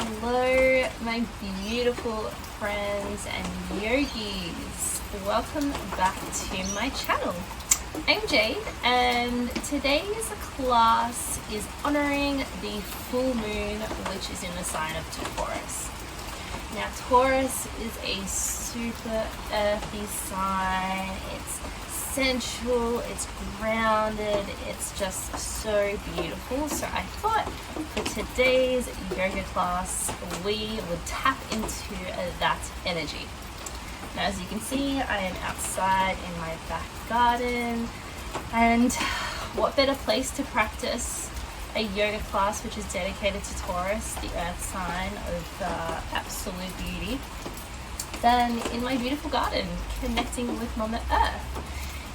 Hello, my beautiful friends and yogis. Welcome back to my channel. I'm Jade, and today's class is honoring the full moon, which is in the sign of Taurus. Now, Taurus is a super earthy sign. It's sensual, it's grounded, it's just so beautiful. So I thought for today's yoga class we would tap into that energy. Now, as you can see, I am outside in my back garden, and what better place to practice a yoga class which is dedicated to Taurus, the earth sign of absolute beauty, than in my beautiful garden, connecting with Mama Earth.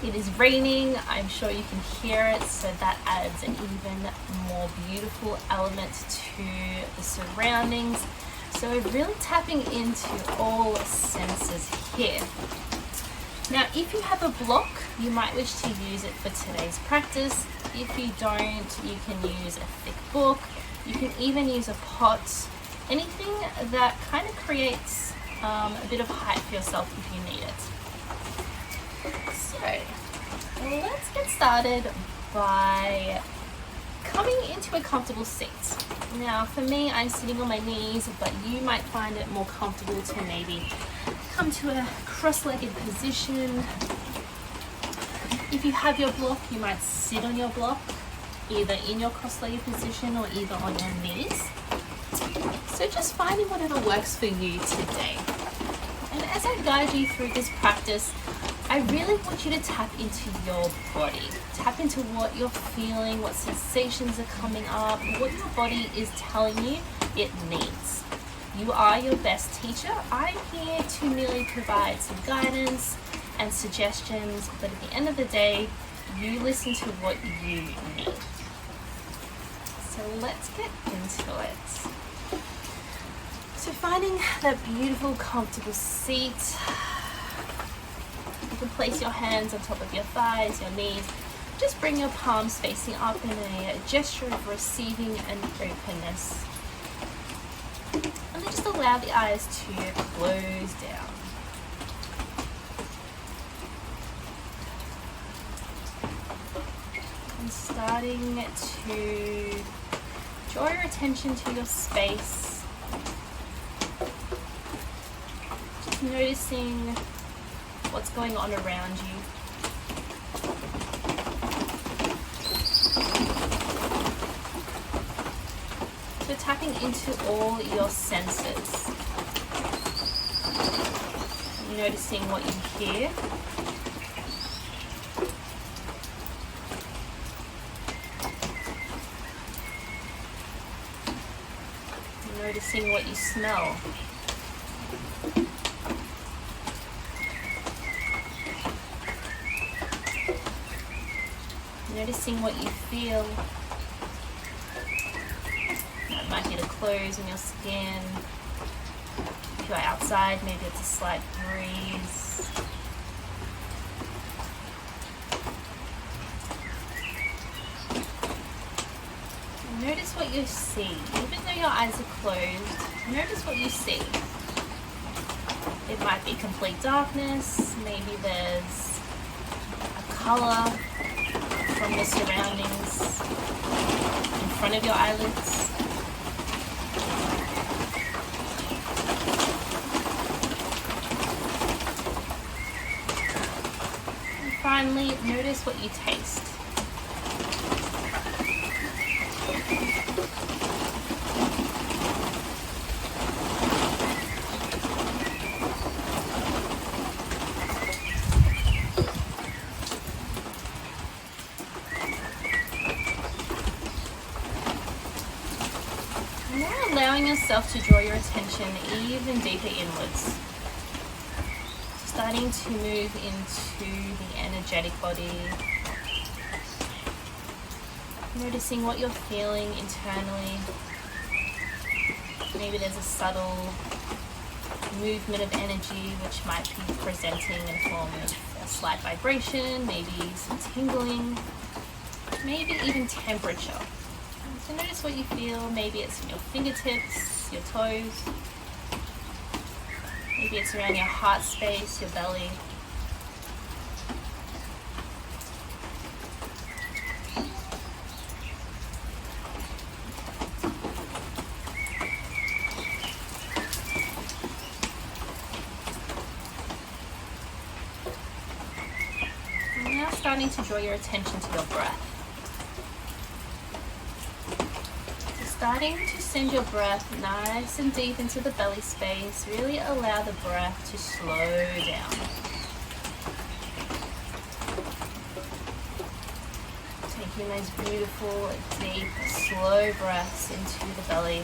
It is raining, I'm sure you can hear it, so that adds an even more beautiful element to the surroundings. So we're really tapping into all senses here. Now, if you have a block, you might wish to use it for today's practice. If you don't, you can use a thick book. You can even use a pot, anything that kind of creates a bit of height for yourself if you need it. So let's get started by coming into a comfortable seat. Now, for me, I'm sitting on my knees, but you might find it more comfortable to maybe come to a cross-legged position. If you have your block, you might sit on your block, either in your cross-legged position or either on your knees. So just finding whatever works for you today. And as I guide you through this practice, I really want you to tap into your body. Tap into what you're feeling, what sensations are coming up, what your body is telling you it needs. You are your best teacher. I'm here to merely provide some guidance and suggestions, but at the end of the day, you listen to what you need. So let's get into it. So finding that beautiful, comfortable seat. You can place your hands on top of your thighs, your knees. Just bring your palms facing up in a gesture of receiving and openness. And then just allow the eyes to close down. And starting to draw your attention to your space. Just noticing what's going on around you. So tapping into all your senses. Noticing what you hear. Noticing what you smell. Noticing what you feel. It might get a close in your skin. If you're outside, maybe it's a slight breeze. Notice what you see. Even though your eyes are closed, notice what you see. It might be complete darkness. Maybe there's a color from the surroundings in front of your eyelids. And finally, notice what you taste. Allowing yourself to draw your attention even deeper inwards. Starting to move into the energetic body. Noticing what you're feeling internally. Maybe there's a subtle movement of energy which might be presenting in form of a slight vibration, maybe some tingling, maybe even temperature. So notice what you feel. Maybe it's in your fingertips, space, your toes. Maybe it's around your heart space, your belly. And now starting to draw your attention to your breath. Starting to send your breath nice and deep into the belly space. Really allow the breath to slow down. Taking those beautiful, deep, slow breaths into the belly.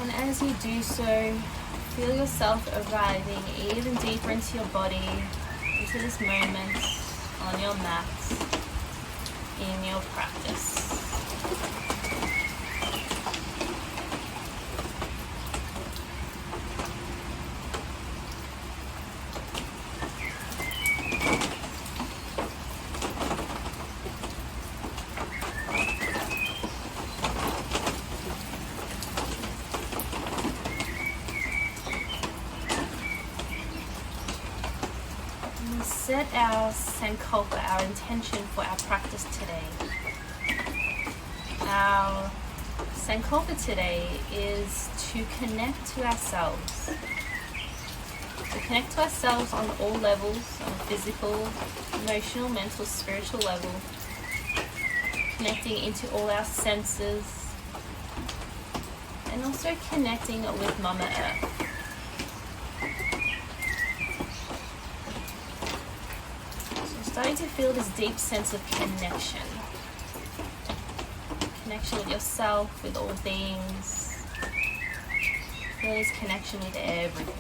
And as you do so, feel yourself arriving even deeper into your body, into this moment, on your mat, in your practice. Set our sankalpa, our intention for our practice today. Our sankalpa today is to connect to ourselves. To connect to ourselves on all levels, on a physical, emotional, mental, spiritual level. Connecting into all our senses. And also connecting with Mama Earth. Starting to feel this deep sense of connection. Connection with yourself, with all things. Feel this connection with everything.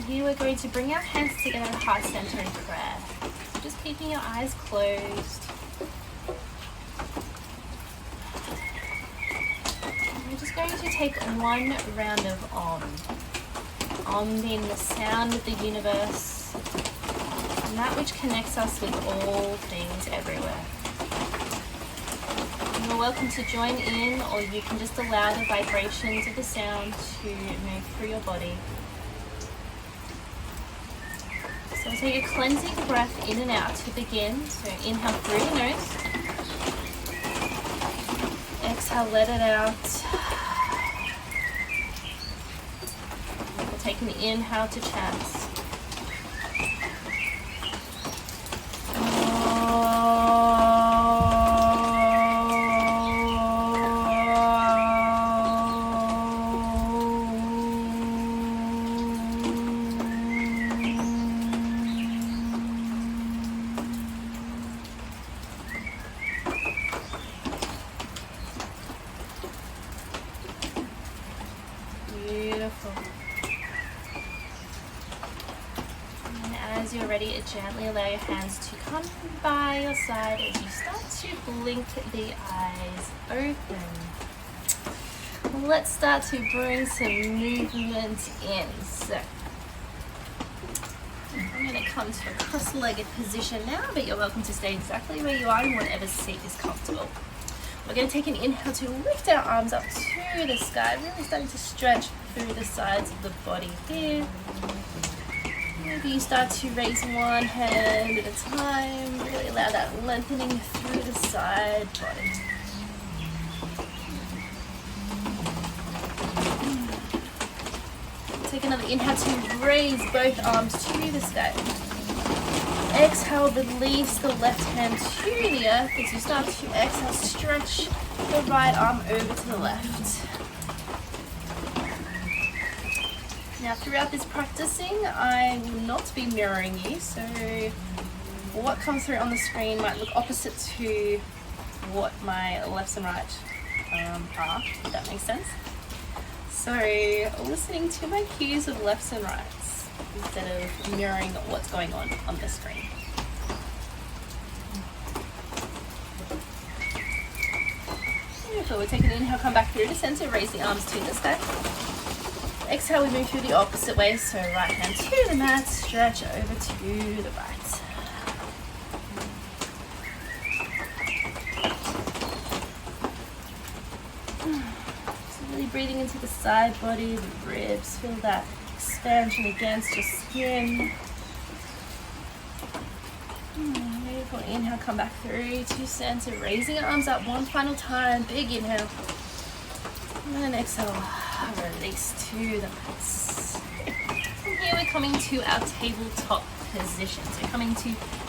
Here we're going to bring our hands together at heart center in prayer. So just keeping your eyes closed. And we're just going to take one round of Om. Om being the sound of the universe, and that which connects us with all things everywhere. You're welcome to join in, or you can just allow the vibrations of the sound to move through your body. So take a cleansing breath in and out to begin. So inhale through the nose. Exhale, let it out. We'll take an inhale to chant. Beautiful. And as you're ready, gently allow your hands to come by your side as you start to blink the eyes open. Let's start to bring some movement in. So I'm going to come to a cross-legged position now, but you're welcome to stay exactly where you are in whatever seat is comfortable. We're going to take an inhale to lift our arms up to the sky, really starting to stretch through the sides of the body here. Maybe you start to raise one hand at a time, really allow that lengthening through the side body. Take another inhale to raise both arms to the sky. Exhale, release the left hand to the earth as you start to exhale, stretch the right arm over to the left. Now throughout this practicing, I will not be mirroring you, so what comes through on the screen might look opposite to what my lefts and right are, if that makes sense. So listening to my cues of lefts and rights instead of mirroring what's going on the screen. Beautiful. We'll take an inhale, come back through to center, raise the arms to the sky. Exhale, we move through the opposite way. So right hand to the mat, stretch over to the right. Breathing into the side body, the ribs, feel that expansion against your skin. Beautiful. Inhale, come back through to center, raising your arms up one final time. Big inhale. And then exhale, release to the mats. From here, we're coming to our tabletop position. So coming to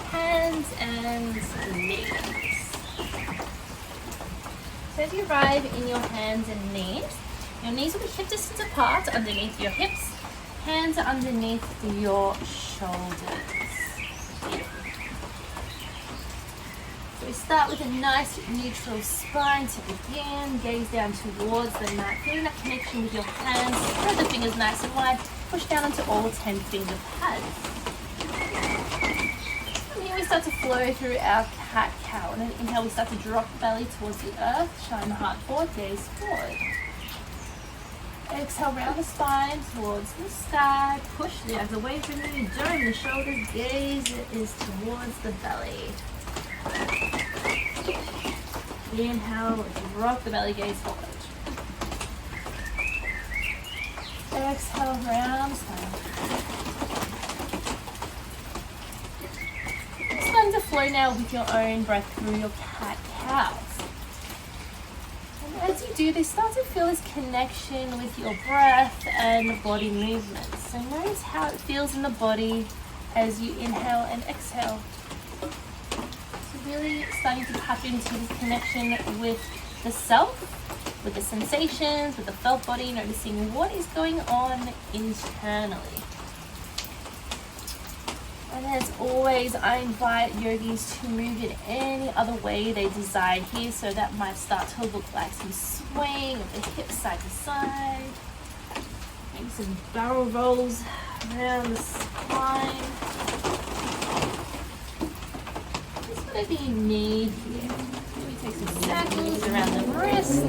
hands and knees. So as you arrive in your hands and knees, your knees will be hip distance apart underneath your hips. Hands are underneath your shoulders. So we start with a nice neutral spine to begin. Gaze down towards the mat. Feeling that connection with your hands. Spread the fingers nice and wide. Push down onto all 10 finger pads. From here we start to flow through our cat-cow. And then inhale, we start to drop the belly towards the earth. Shine the heart forward, gaze forward. Exhale, round the spine towards the sky. Push the arms away from you. Dome the shoulders. Gaze is towards the belly. Inhale, drop the belly, gaze forward. Exhale, round the spine. Starting to flow now with your own breath through your cat-cows. As you do this, start to feel this connection with your breath and body movements. So notice how it feels in the body as you inhale and exhale. So really starting to tap into this connection with the self, with the sensations, with the felt body, noticing what is going on internally. And as always, I invite yogis to move in any other way they desire here. So that might start to look like some swaying of the hips side to side. Maybe some barrel rolls around the spine. Just whatever you need here. Maybe take some circles around the wrists.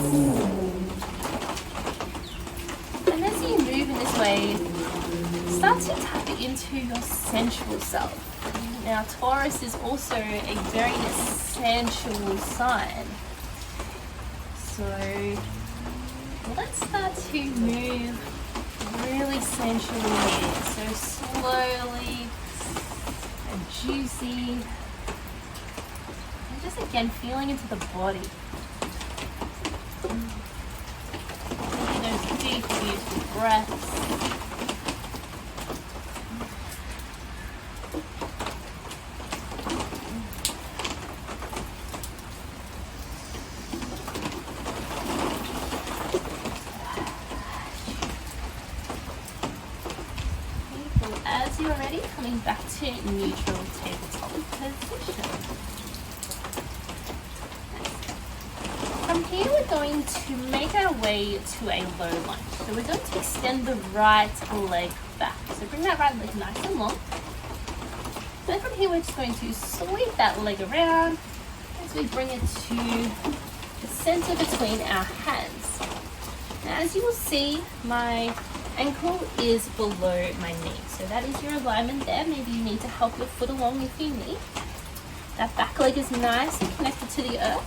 And as you move in this way, start to tap into your sensual self. Now, Taurus is also a very sensual sign. So let's start to move really sensually here. So slowly and juicy. And just again, feeling into the body. Taking those deep, beautiful breaths. As you are ready, coming back to neutral tabletop position. From here, we're going to make our way to a low lunge. So we're going to extend the right leg back. So bring that right leg nice and long. Then from here, we're just going to sweep that leg around as we bring it to the center between our hands. Now, as you will see, my ankle is below my knee. So that is your alignment there. Maybe you need to help your foot along with your knee. That back leg is nice and connected to the earth.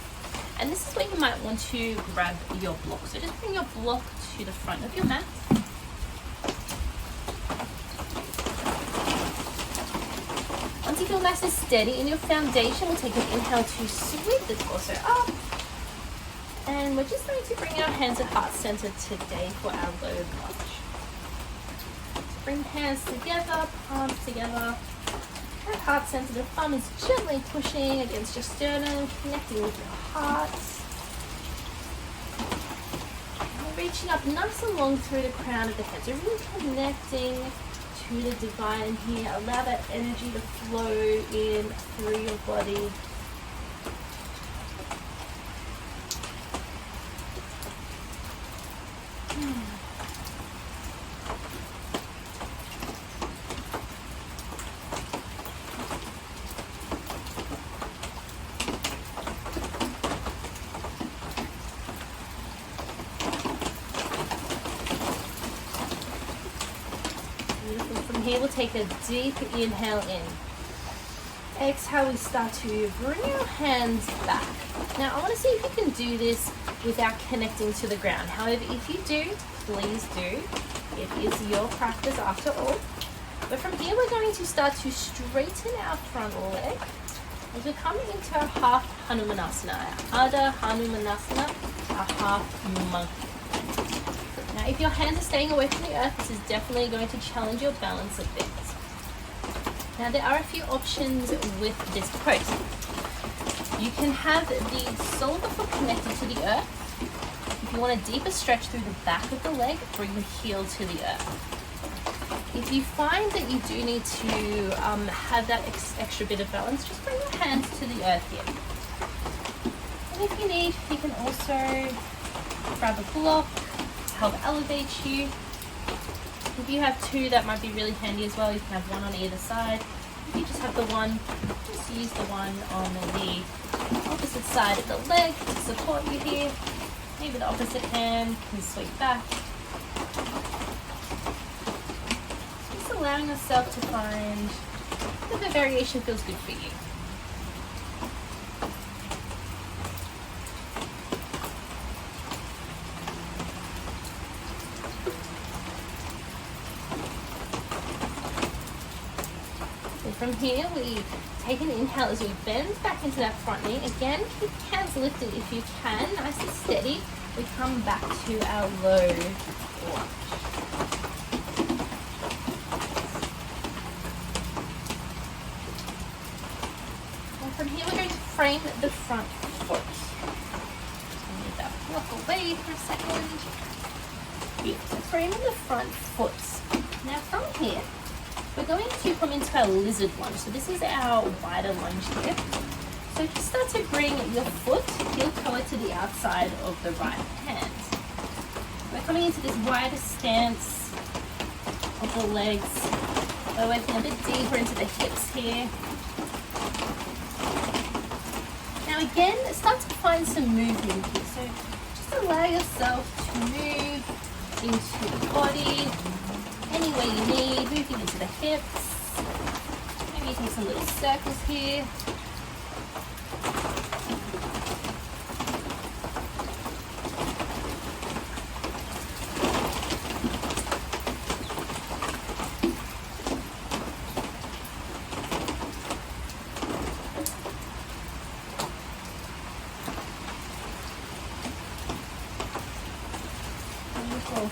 And this is where you might want to grab your block. So just bring your block to the front of your mat. Once you feel nice and steady in your foundation, we'll take an inhale to sweep the torso up. And we're just going to bring our hands at heart center today for our low lunge. Bring hands together, palms together. At heart center, the thumb is gently pushing against your sternum, connecting with your heart. And reaching up nice and long through the crown of the head. So really connecting to the divine here. Allow that energy to flow in through your body. here, we'll take a deep inhale in. Exhale, we start to bring our hands back. Now, I want to see if you can do this without connecting to the ground. However, if you do, please do. It is your practice after all. But from here, we're going to start to straighten our front leg as we come into our half Hanumanasana, our Ardha Hanumanasana, our half monkey. Now, if your hands are staying away from the earth, this is definitely going to challenge your balance a bit. Now, there are a few options with this pose. You can have the sole of the foot connected to the earth. If you want a deeper stretch through the back of the leg, bring the heel to the earth. If you find that you do need to have that extra bit of balance, just bring your hands to the earth here. And if you need, you can also grab a block to help elevate you. If you have two, that might be really handy as well. You can have one on either side. If you just have the one, just use the one on the opposite side of the leg to support you here. Maybe the opposite hand can sweep back. Just allowing yourself to find that the variation feels good for you. From here, we take an inhale as we bend back into that front knee. Again, keep hands lifted if you can, nice and steady. We come back to our low lunge. And from here, we're going to frame the front foot. Move that block away for a second. So framing the front foot. Now from here, we're going to come into our lizard lunge. So this is our wider lunge here. So just start to bring your foot heel toe to the outside of the right hand. We're coming into this wider stance of the legs. We're working a bit deeper into the hips here. Now again, start to find some movement here. So just allow yourself to move into the body any way you need, moving into the hips. Maybe take some little circles here.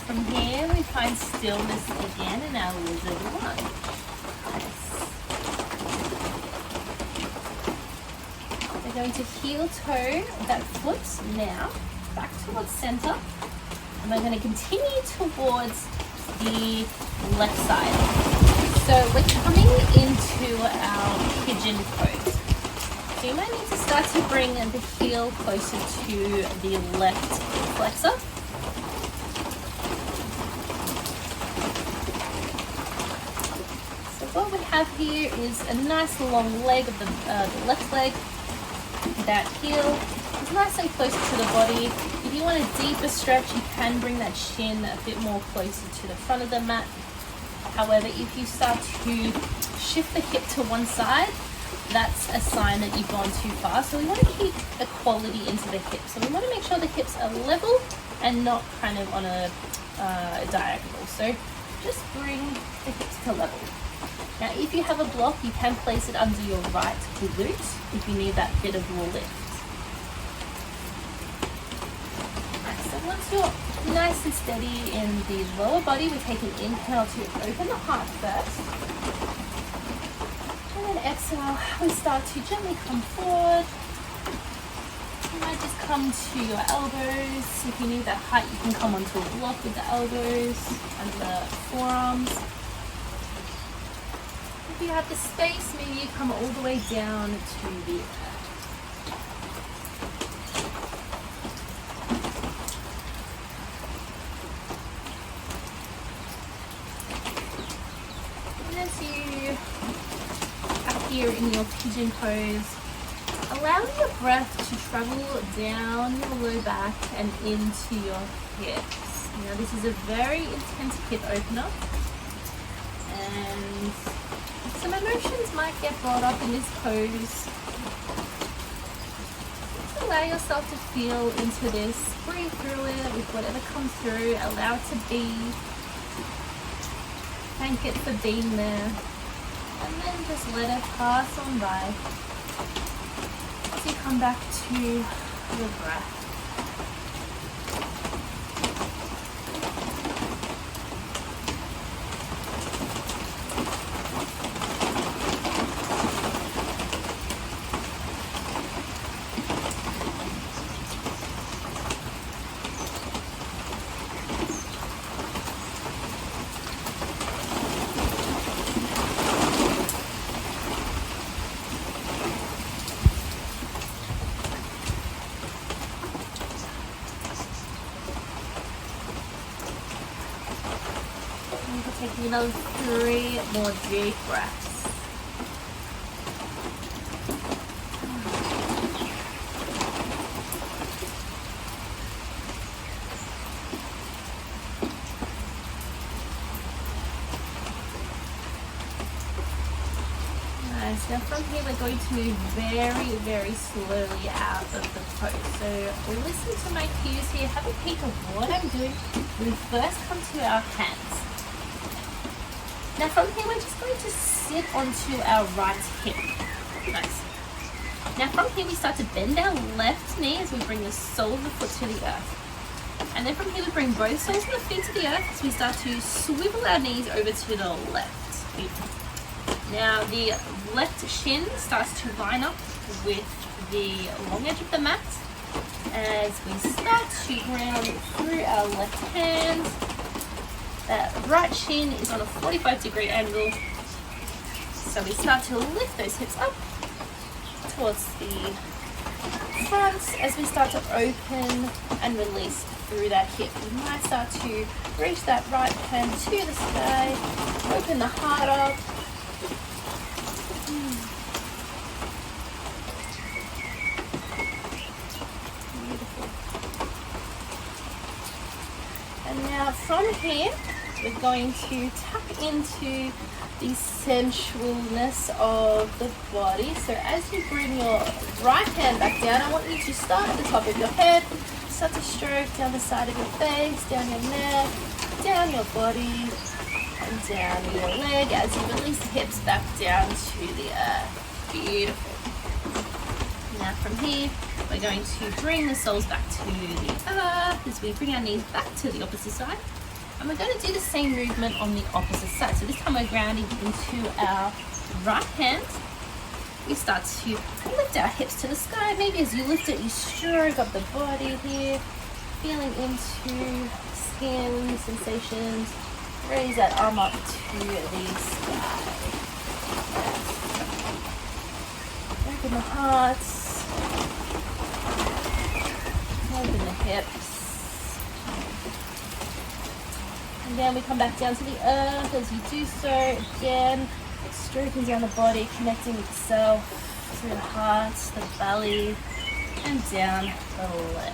From here, we find stillness again in our lizard lunge. Nice. We're going to heel toe that foot now back towards center, and we're going to continue towards the left side. So we're coming into our pigeon pose. So you might need to start to bring the heel closer to the left flexor. What we have here is a nice long leg of the left leg. That heel is nice and close to the body. If you want a deeper stretch, you can bring that shin a bit more closer to the front of the mat. However, if you start to shift the hip to one side, that's a sign that you've gone too far. So we want to keep equality into the hips. So we want to make sure the hips are level and not kind of on a diagonal. So just bring the hips to level. Now, if you have a block, you can place it under your right glute if you need that bit of lift. Right, so once you're nice and steady in the lower body, we take an inhale to open the heart first. And then exhale, we start to gently come forward. You might just come to your elbows. If you need that height, you can come onto a block with the elbows and the forearms. If you have the space, maybe you come all the way down to the earth. And as you are here in your pigeon pose, allow your breath to travel down your low back and into your hips. Now this is a very intense hip opener. and some emotions might get brought up in this pose. Just allow yourself to feel into this, breathe through it with whatever comes through, allow it to be, thank it for being there, and then just let it pass on by as you come back to your breath. Taking those 3 more deep breaths. Nice. Now from here we're going to move very slowly out of the pose. So listen to my cues here. Have a peek of what I'm doing. We first come to our hands. Now from here, we're just going to sit onto our right hip. Nice. Now from here, we start to bend our left knee as we bring the sole of the foot to the earth. And then from here, we bring both soles of the feet to the earth as we start to swivel our knees over to the left. Beautiful. Now the left shin starts to line up with the long edge of the mat as we start to ground through our left hand. That right shin is on a 45-degree angle. So we start to lift those hips up towards the front as we start to open and release through that hip. We might start to reach that right hand to the sky, open the heart up. Beautiful. And now from here, we're going to tap into the sensualness of the body. So as you bring your right hand back down, I want you to start at the top of your head, start to stroke down the side of your face, down your neck, down your body, and down your leg as you release the hips back down to the earth. Beautiful. Now from here, we're going to bring the soles back to the earth as we bring our knees back to the opposite side. And we're going to do the same movement on the opposite side. So this time we're grounding into our right hand. We start to lift our hips to the sky. Maybe as you lift it, you stroke up the body here, feeling into skin sensations. Raise that arm up to the sky. Open the heart. Open the hips. And then we come back down to the earth as you do so. Again, stroking down the body, connecting with yourself through the heart, the belly, and down the leg.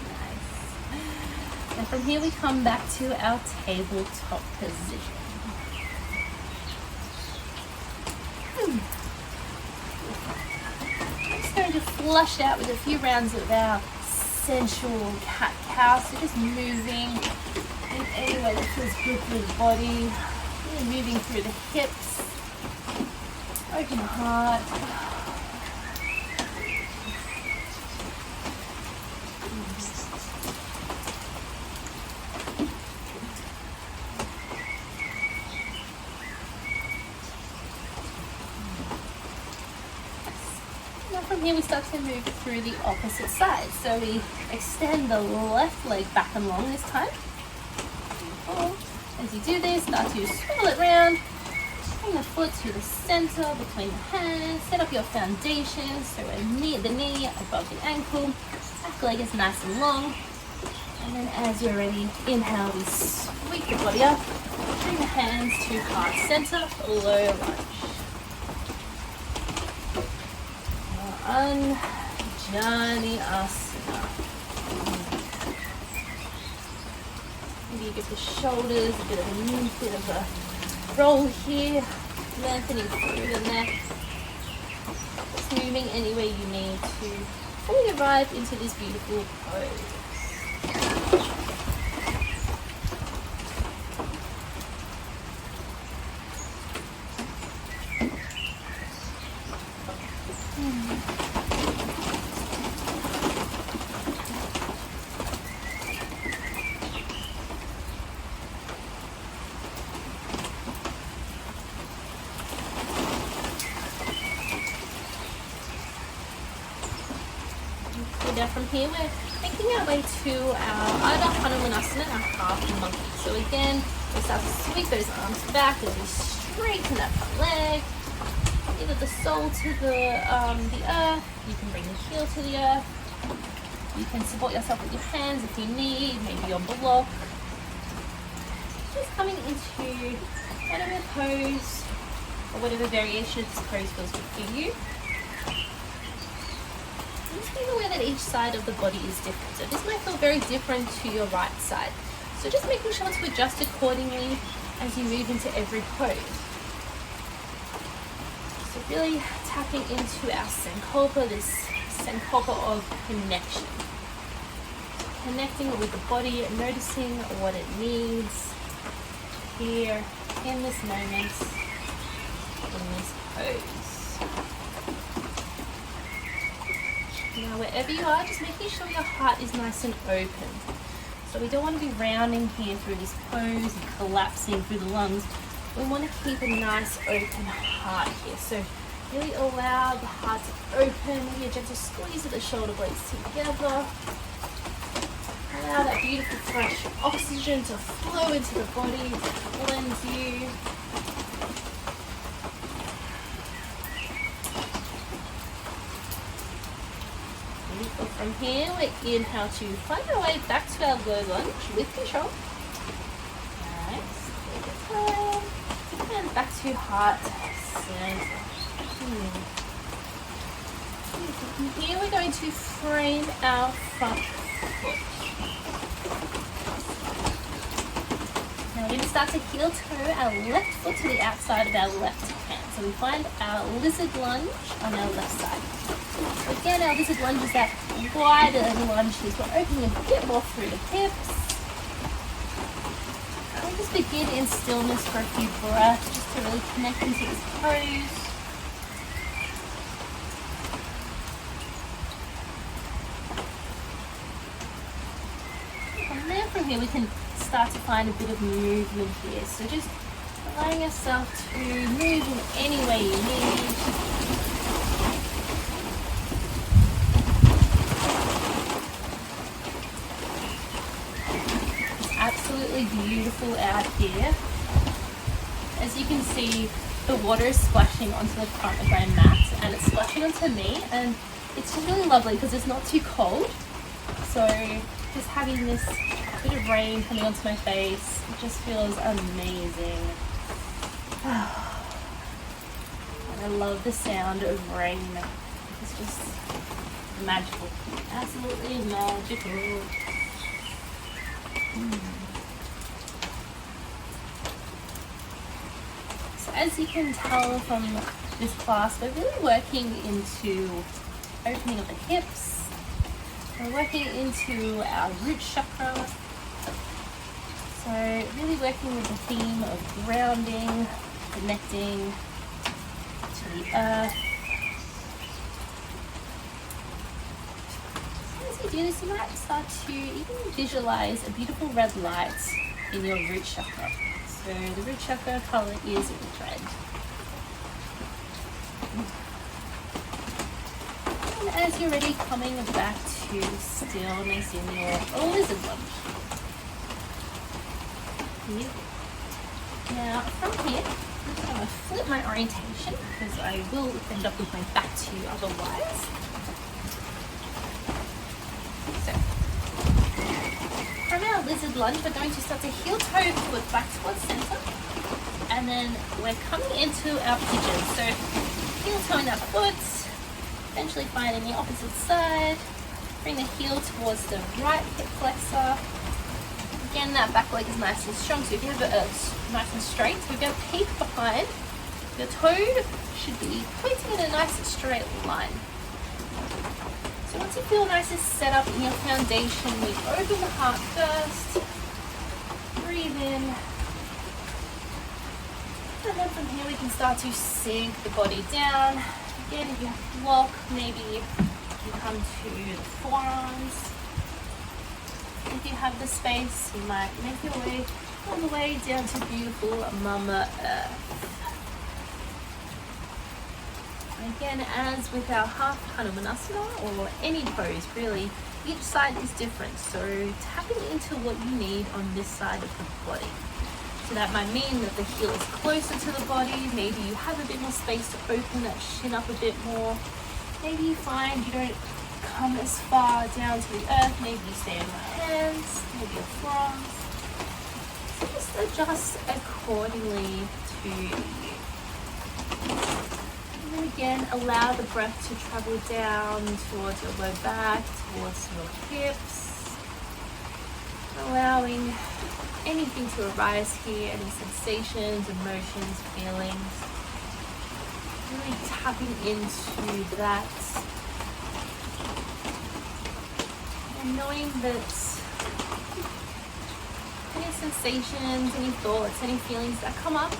Nice. And from here we come back to our tabletop position. I'm just going to flush out with a few rounds of our sensual cat-cow. So just moving in any way that feels good for the body. Really moving through the hips. Open the heart. Now from here we start to move through the opposite side. So we extend the left leg back and long this time. As you do this, start to swivel it around, bring the foot to the center between the hands, set up your foundation so the knee above the ankle, back leg is nice and long. And then as you're ready, inhale, we sweep the body up, bring the hands to heart center, low lunge. Anjani Asana. You give the shoulders a bit of a roll here, lengthening through the neck, just moving anywhere you need to before you arrive into this beautiful pose. Now from here we're making our way to our Ardha Hanumanasana, our half monkey. So again, we start to sweep those arms back as we straighten that front leg. Either the sole to the earth, you can bring the heel to the earth. You can support yourself with your hands if you need, maybe on block. Just coming into whatever pose or whatever variation of this pose feels good for you. Just being aware that each side of the body is different. So this might feel very different to your right side. So just making sure to adjust accordingly as you move into every pose. So really tapping into our Sankalpa, this Sankalpa of connection. Connecting with the body, noticing what it needs here in this moment, in this pose. Now wherever you are, just making sure your heart is nice and open. So we don't want to be rounding here through this pose and collapsing through the lungs. We want to keep a nice open heart here. So really allow the heart to open, maybe a gentle squeeze of the shoulder blades together. Allow that beautiful fresh oxygen to flow into the body, cleanse you. From here, we inhale to find our way back to our low lunge with control. Nice. Take your time. And back to heart center. From here, we're going to frame our front foot. Now we're going to start to heel toe our left foot to the outside of our left hand. So we find our lizard lunge on our left side. Again, our lizard lunge is that wider lunge as we're opening a bit more through the hips. And we just begin in stillness for a few breaths just to really connect into this pose. And then from here we can start to find a bit of movement here. So just allowing yourself to move in any way you need. Absolutely beautiful out here. As you can see, the water is splashing onto the front of my mat and it's splashing onto me, and it's just really lovely because it's not too cold. So just having this bit of rain coming onto my face, it just feels amazing. And I love the sound of rain. It's just magical. Absolutely magical. So as you can tell from this class, we're really working into opening of the hips. We're working into our root chakra. So really working with the theme of grounding, connecting to the earth. As you do this, you might start to even visualize a beautiful red light in your root chakra. So the root chakra color is red. And as you're ready, coming back to stillness in your lizard lunge. Here. Now from here, I'm going to flip my orientation because I will end up with my back to you otherwise. So, from our lizard lunge, we're going to start to heel toe foot back towards center, and then we're coming into our pigeon. So, heel toeing our foot, eventually finding the opposite side, bring the heel towards the right hip flexor, Again, that back leg is nice and strong, so if you have it nice and straight, so we're going to peek behind. Your toe should be pointing in a nice straight line. So once you feel nice and set up in your foundation, we open the heart first, breathe in, and then from here we can start to sink the body down. Again, if you have to block, maybe you come to the forearms. If you have the space, you might make your way all the way down to beautiful Mama Earth. Again, as with our half Hanumanasana or any pose really, each side is different. So tapping into what you need on this side of the body. So that might mean that the heel is closer to the body. Maybe you have a bit more space to open that shin up a bit more. Maybe you find you don't come as far down to the earth. Maybe you stay on your hands, maybe your forearms. So just adjust accordingly to you. And then again, allow the breath to travel down towards your low back, towards your hips. Allowing anything to arise here, any sensations, emotions, feelings. Really tapping into that. And knowing that any sensations, any thoughts, any feelings that come up,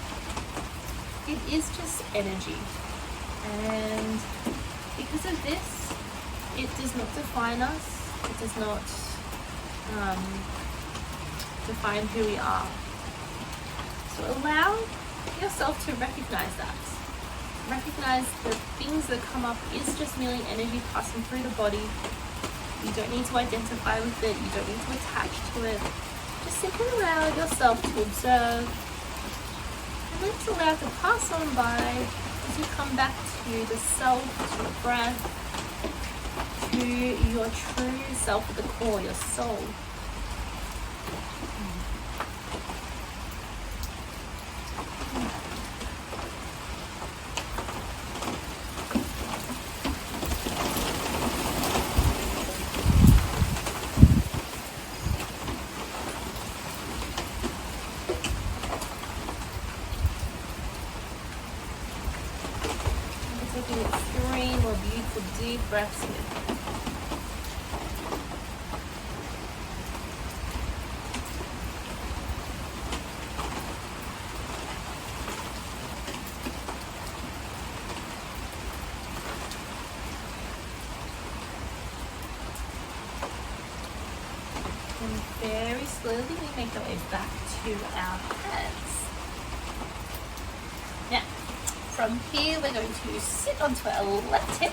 it is just energy. And because of this, it does not define us. It does not define who we are. So allow yourself to recognize that. Recognize that things that come up is just merely energy passing through the body. You don't need to identify with it. You don't need to attach to it. Just simply allow yourself to observe. And then just allow it to pass on by as you come back to the self, to your breath, to your true self at the core, your soul. Taking 3 more beautiful deep breaths here. And very slowly we make our way back to our hands. Now, from here, we're going to sit onto our left hip.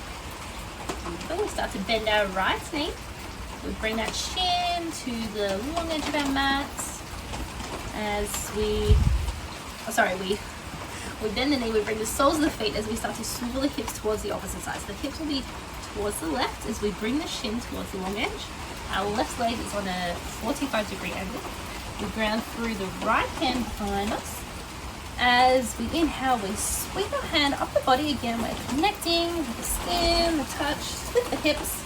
We start to bend our right knee. We bring that shin to the long edge of our mat. As we bend the knee, we bring the soles of the feet as we start to swivel the hips towards the opposite side. So the hips will be towards the left as we bring the shin towards the long edge. Our left leg is on a 45-degree angle. We ground through the right hand behind us. As we inhale, we sweep our hand up the body again. We're connecting with the skin, the touch, with the hips.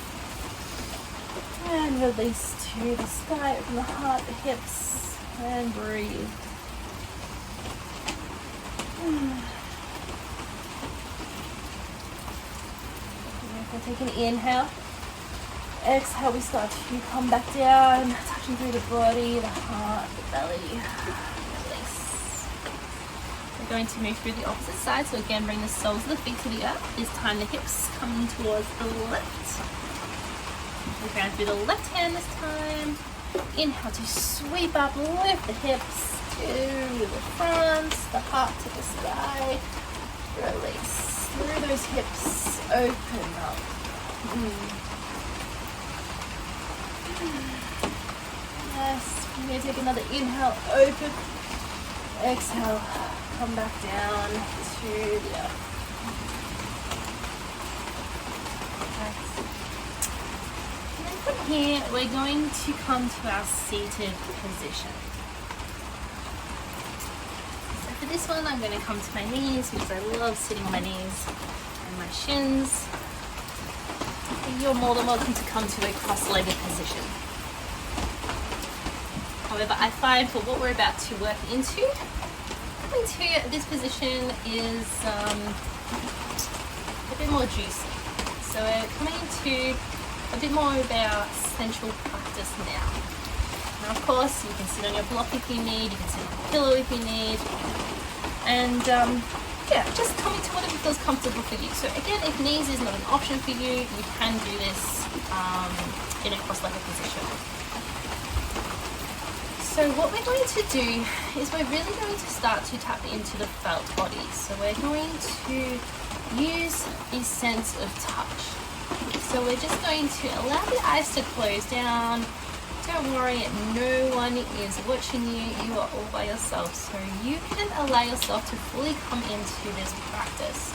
And release to the sky, open the heart, the hips, and breathe. We'll take an inhale. Exhale, we start to come back down, touching through the body, the heart, the belly. Release. We're going to move through the opposite side. So again, bring the soles of the feet to the earth. This time the hips come towards the left. We ground through the left hand this time. Inhale to sweep up, lift the hips to the front, the heart to the sky. Release. Through those hips, open up. Yes, we're going to take another inhale, open. Exhale, come back down to the earth. And then from here, we're going to come to our seated position. So for this one, I'm going to come to my knees because I love sitting on my knees and my shins. You're more than welcome to come to a cross-legged position. However, I find for what we're about to work into this position is a bit more juicy. So we're coming into a bit more of our sensual practice now. Now, of course, you can sit on your block if you need, you can sit on a pillow if you need, and yeah, just come into whatever feels comfortable for you. So again, if knees is not an option for you, you can do this in a cross-legged position. So what we're going to do is we're really going to start to tap into the felt body. So we're going to use a sense of touch. So we're just going to allow the eyes to close down. Don't worry, no one is watching you. You are all by yourself. So you can allow yourself to fully come into this practice.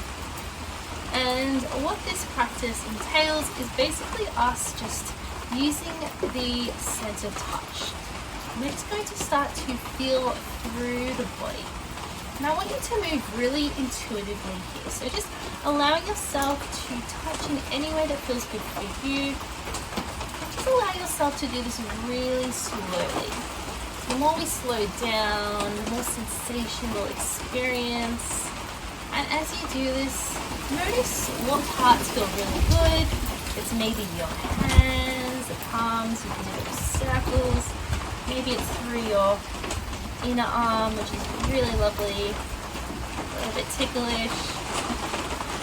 And what this practice entails is basically us just using the sense of touch. We're just going to start to feel through the body. Now I want you to move really intuitively here. So just allowing yourself to touch in any way that feels good for you. Just allow yourself to do this really slowly. The more we slow down, the more sensation we'll experience. And as you do this, notice what parts feel really good. It's maybe your hands, the palms, you can do little circles. Maybe it's through your inner arm, which is really lovely, a little bit ticklish.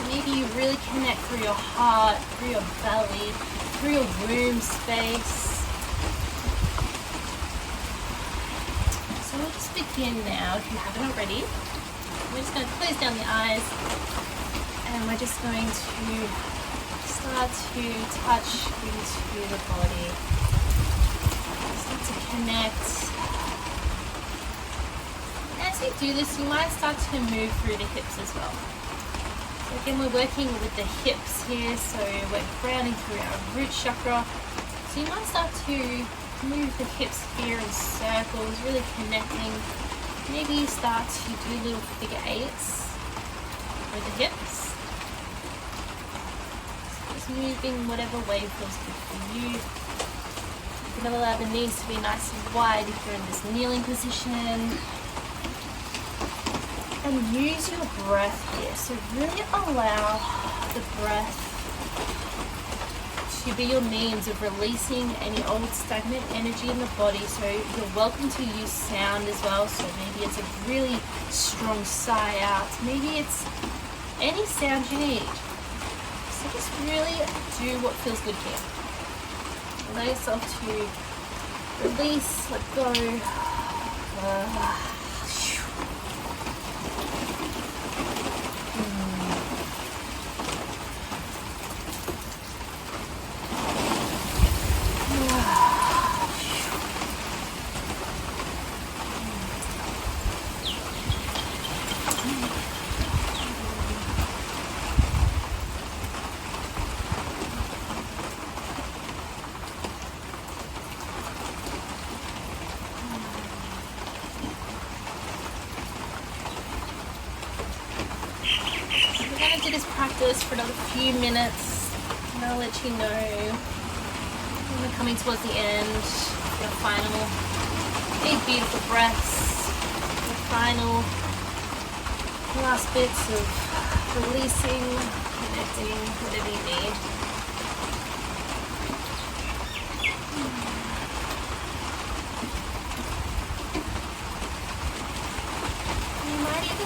Maybe you really connect through your heart, through your belly, through your womb space. So we'll just begin now, if you haven't already. We're just going to close down the eyes, and we're just going to start to touch into the body. Start to connect. As you do this, you might start to move through the hips as well. So again, we're working with the hips here, so we're grounding through our root chakra. So you might start to move the hips here in circles, really connecting. Maybe you start to do little figure eights with the hips. So just moving whatever way feels good for you. You can allow the knees to be nice and wide if you're in this kneeling position. And use your breath here. So really allow the breath to be your means of releasing any old stagnant energy in the body. So you're welcome to use sound as well. So maybe it's a really strong sigh out. Maybe it's any sound you need. So just really do what feels good here. Allow yourself to release, let go. For another few minutes, and I'll let you know when we're coming towards the end. Your final big beautiful breaths, the final last bits of releasing, connecting, whatever you need.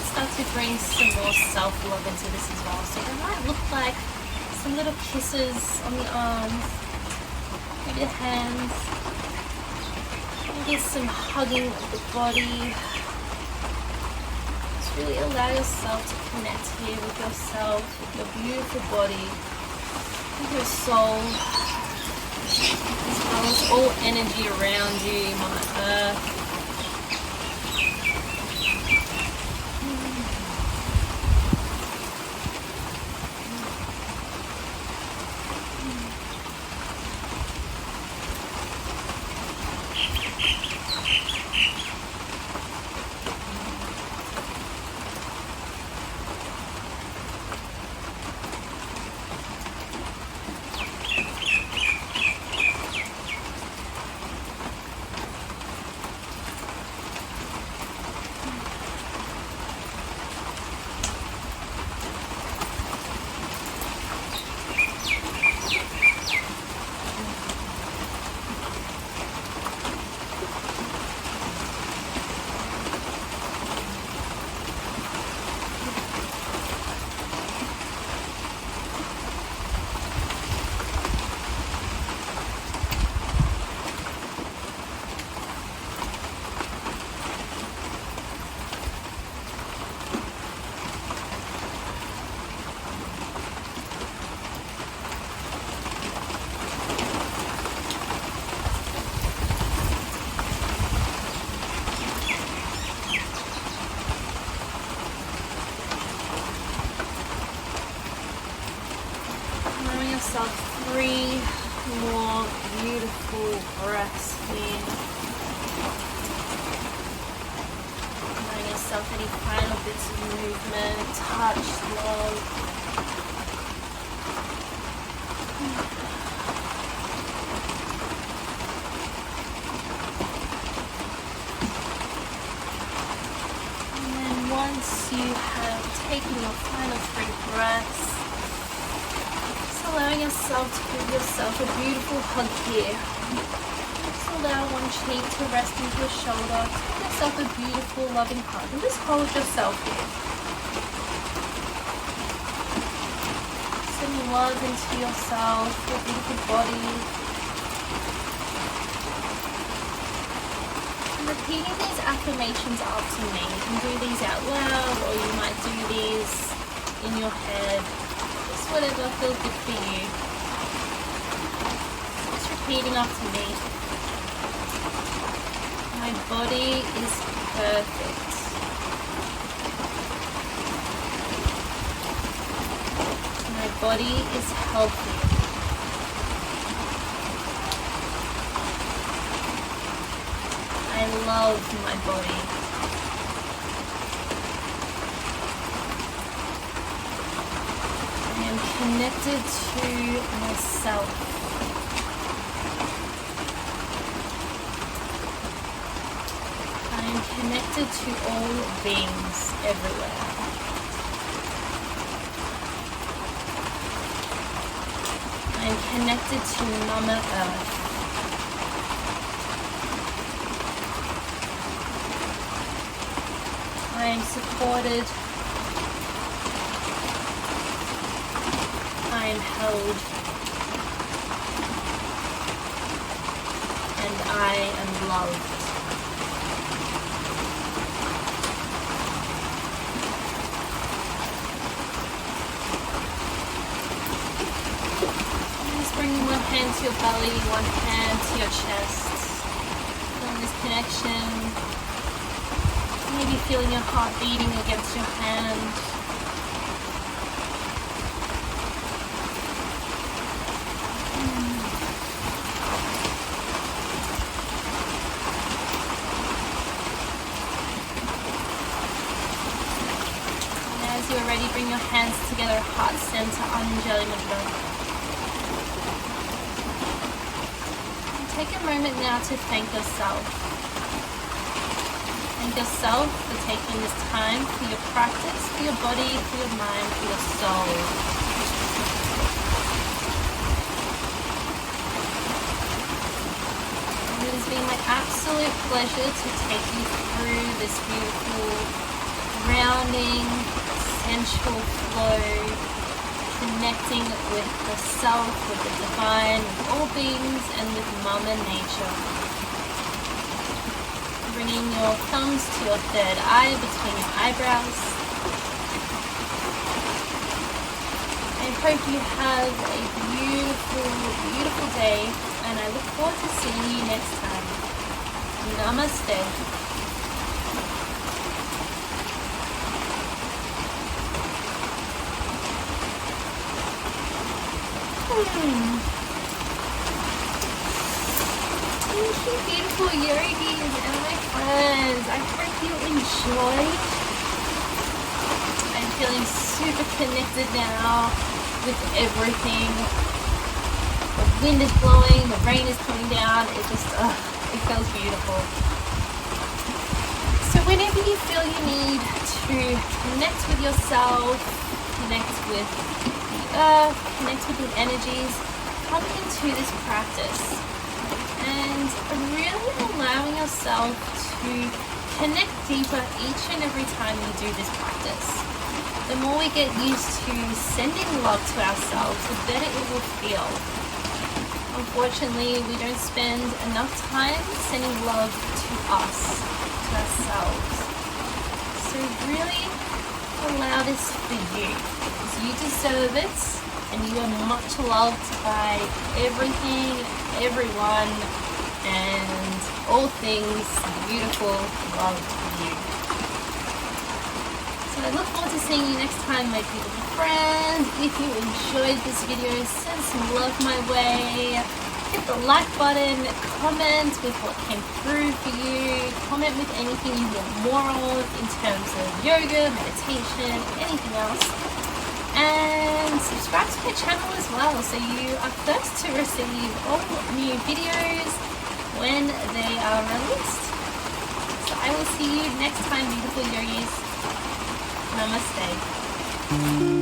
Start to bring some more self-love into this as well. So it might look like some little kisses on the arms, maybe the hands, maybe some hugging of the body. Just really allow yourself to connect here with yourself, with your beautiful body, with your soul, as well as all energy around you, Mother Earth. allowing yourself 3 more beautiful breaths in. Allowing yourself any final bits of movement, touch, love. And then once you have taken your final 3 breaths, allowing yourself to give yourself a beautiful hug here. Just allow one cheek to rest into your shoulder. Give yourself a beautiful loving hug and just hold yourself here. Sending love into yourself, your beautiful body. And repeating these affirmations after me. You can do these out loud or you might do these in your head. Whatever feels good for you. Just repeating after me. My body is perfect. My body is healthy. I love my body. Connected to myself. I am connected to all beings everywhere. I am connected to Mama Earth. I am supported. I am held, and I am loved. Just bringing one hand to your belly, one hand to your chest. Feeling this connection. Maybe feeling your heart beating against your hand. You're ready, bring your hands together, heart center, Anjali Mudra. Take a moment now to thank yourself. Thank yourself for taking this time for your practice, for your body, for your mind, for your soul. And it has been my absolute pleasure to take you through this beautiful grounding, sensual flow, connecting with the self, with the divine, with all beings, and with Mama Nature. Bringing your thumbs to your third eye between your eyebrows. I hope you have a beautiful, beautiful day, and I look forward to seeing you next time. Namaste. Thank you, beautiful yogis and my friends. I hope you enjoyed. I'm feeling super connected now with everything. The wind is blowing, the rain is coming down. It feels beautiful. So whenever you feel you need to connect with yourself, connect with connect with the energies, come into this practice and really allowing yourself to connect deeper each and every time you do this practice. The more we get used to sending love to ourselves, the better it will feel. Unfortunately, we don't spend enough time sending love to us, to ourselves. So really allow this for you, because you deserve it, and you are much loved by everything, everyone, and all things beautiful love you. So I look forward to seeing you next time, my beautiful friends. If you enjoyed this video, send some love my way. Hit the like button, comment with what came through for you, comment with anything you want more of in terms of yoga, meditation, anything else. And subscribe to my channel as well so you are first to receive all new videos when they are released. So I will see you next time, beautiful yogis. Namaste.